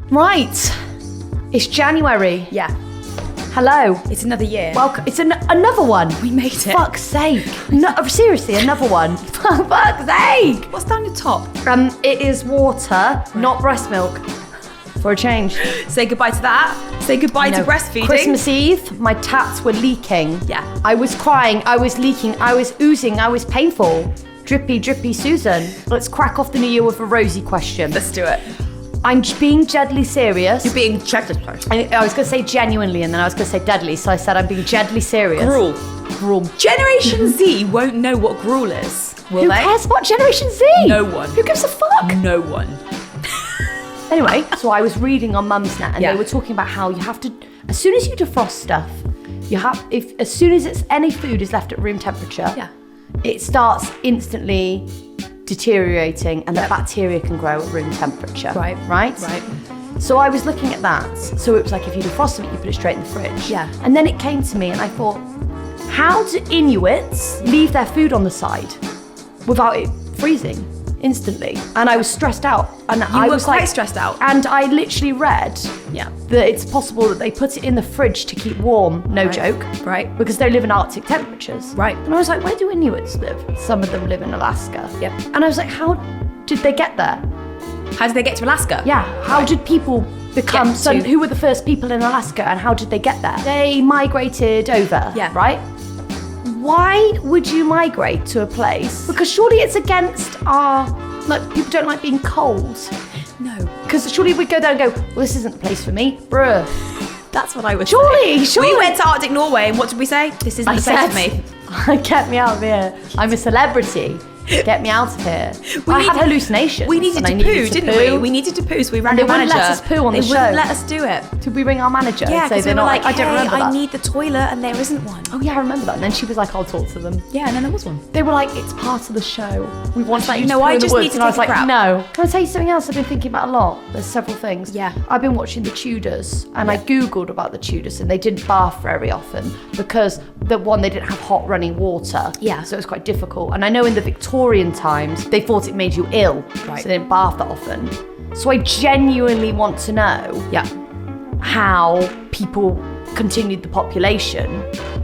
Right. It's January. Yeah. Hello. It's another year. Welcome. It's another one. We made it. Fuck's sake. No, seriously, another one. Fuck's sake. What's down your top? It is water, not breast milk. For a change. Say goodbye to that. Say goodbye to breastfeeding. Christmas Eve, my tats were leaking. Yeah. I was crying, I was leaking, I was oozing, I was painful. Drippy, drippy Susan. Let's crack off the new year with a Rosie question. Let's do it. I'm being deadly serious. You're being deadly. I was going to say genuinely and then I was going to say deadly, so I said I'm being deadly serious. Gruel. Generation Z won't know what gruel is, will Who they? cares about Generation Z? No one. Who gives a fuck? No one. Anyway, so I was reading on Mumsnet and Yeah. they were talking about how you have to, as soon as you defrost stuff, as soon as any food is left at room temperature, Yeah. it starts instantly deteriorating and the bacteria can grow at room temperature. Right. Right? Right. So I was looking at that. So it was like if you defrost it, you put it straight in the fridge. Yeah. And then it came to me and I thought, how do Inuits leave their food on the side without it freezing instantly? And I was stressed out. And I were was quite like, stressed out. And I literally read Yeah. that it's possible that they put it in the fridge to keep warm, no Right. joke. Right. Because they live in Arctic temperatures. Right. And I was like, where do Inuits live? Some of them live in Alaska. Yep. And I was like, how did they get there? How did they get to Alaska? Yeah, how did people become, Get to- who were the first people in Alaska and how did they get there? They migrated over, Yeah. right? Why would you migrate to a place? Because surely it's against our, people don't like being cold. No. Because surely we'd go there and go, well, this isn't the place for me, bruh. That's what I was Surely. We went to Arctic Norway and what did we say? This isn't the place for me. Get me out of here. I'm a celebrity. Get me out of here. I had hallucinations. We needed and I to needed poo, didn't we? We needed to poo, so we rang And they a wouldn't manager. let us poo on the They show. wouldn't let us do it. Did we ring our manager? Yeah, and say because we they're were not? like, I don't remember I that. need the toilet and there isn't one. Oh yeah, I remember that. And then she was like, I'll talk to them. Yeah, and then there was one. They were like, it's part of the show. We want you no, to poo I in the just woods. need to And I was take a like, crap. no. Can I tell you something else I've been thinking about a lot? There's several things. Yeah. I've been watching the Tudors and I Googled about the Tudors and they didn't bath very often because they didn't have hot running water. Yeah. So it was quite difficult. And I know in the Victorian times, they thought it made you ill. Right. So they didn't bath that often. So I genuinely want to know Yeah. how people continued the population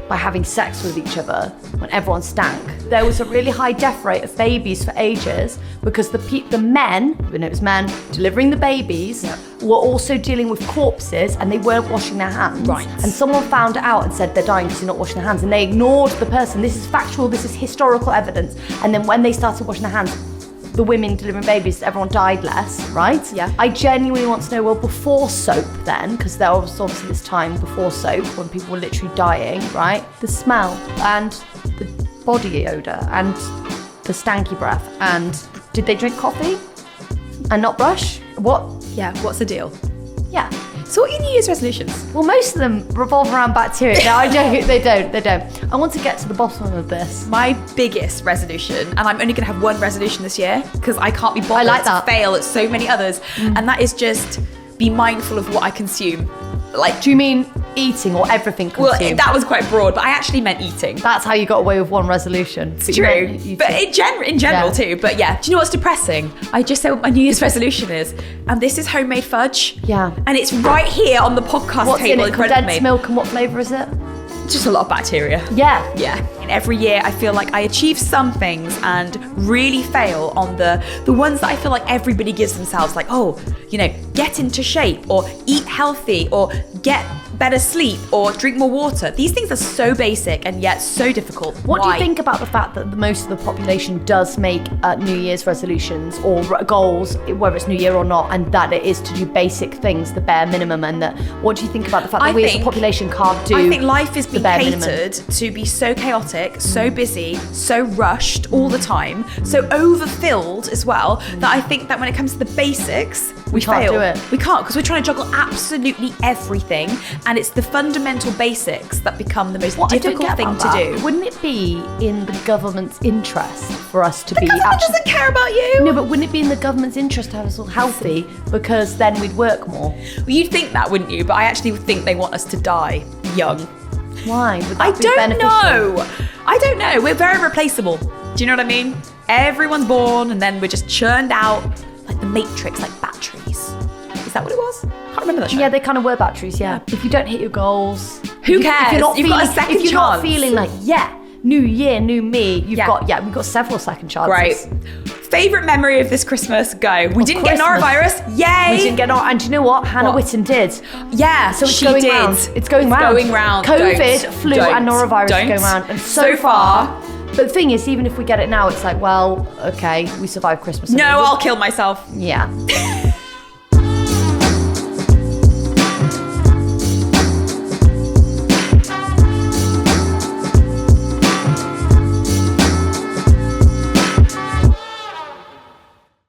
by having sex with each other when everyone stank. There was a really high death rate of babies for ages because the men, when it was men delivering the babies, were also dealing with corpses and they weren't washing their hands. Right. And someone found it out and said they're dying because they're not washing their hands and they ignored the person. This is factual, this is historical evidence. And then when they started washing their hands, the women delivering babies, everyone died less, right? Yeah. I genuinely want to know, well, before soap then, because there was obviously this time before soap when people were literally dying, right? The smell and the body odour and the stanky breath. And did they drink coffee and not brush? What? Yeah, what's the deal? Yeah. So what are your New Year's resolutions? Well, most of them revolve around bacteria. No, I'm joking. They don't. I want to get to the bottom of this. My biggest resolution, and I'm only going to have one resolution this year because I can't be bothered I like that. to fail at so many others, and that is just be mindful of what I consume. Like, Do you mean eating or everything well, consumed? that was quite broad, but I actually meant eating. That's how you got away with one resolution. It's true, but in general Yeah. too. But yeah, do you know what's depressing? I just said what my New Year's resolution is, and this is homemade fudge. Yeah. and it's right here on the podcast What's in table it? in front of me. Condensed milk and what flavour is it? Just a lot of bacteria. Yeah. Yeah. And every year I feel like I achieve some things and really fail on the ones that I feel like everybody gives themselves, like, oh, get into shape or eat healthy or get better sleep or drink more water. These things are so basic and yet so difficult. What do Why? you think about the fact that most of the population does make New Year's resolutions or goals, whether it's New Year or not, and that it is to do basic things, the bare minimum, and that, what do you think about the fact that we as a population can't do I think life is being bare catered to be so chaotic, so busy, so rushed all the time, so overfilled as well, that I think that when it comes to the basics, we can't fail. do it. We can't, because we're trying to juggle absolutely everything, and it's the fundamental basics that become the most What I don't difficult get thing about to that, do. Wouldn't it be in the government's interest for us to The be government actually... doesn't care about you. No, but wouldn't it be in the government's interest to have us all healthy because then we'd work more? Well, you'd think that, wouldn't you? But I actually think they want us to die young. Why? Would that I be don't beneficial? know. I don't know. We're very replaceable. Do you know what I mean? Everyone's born and then we're just churned out like the Matrix, like batteries. Is that what it was? I can't remember that show. Yeah, they kind of were batteries, yeah. If you don't hit your goals... Who cares? You've got a second If you're not chance. feeling like, new year, new me, we've got several second chances. Great. Favourite memory of this Christmas? Go. We didn't get norovirus. Yay! We didn't get norovirus. And do you know what? Hannah Witten did. Yeah, So it's she going did. round. It's going round. Going round. COVID, Don't. flu, Don't. and norovirus Don't. are going round. And so far... But the thing is, even if we get it now, it's like, well, okay, we survived Christmas. No, I'll kill myself. Yeah.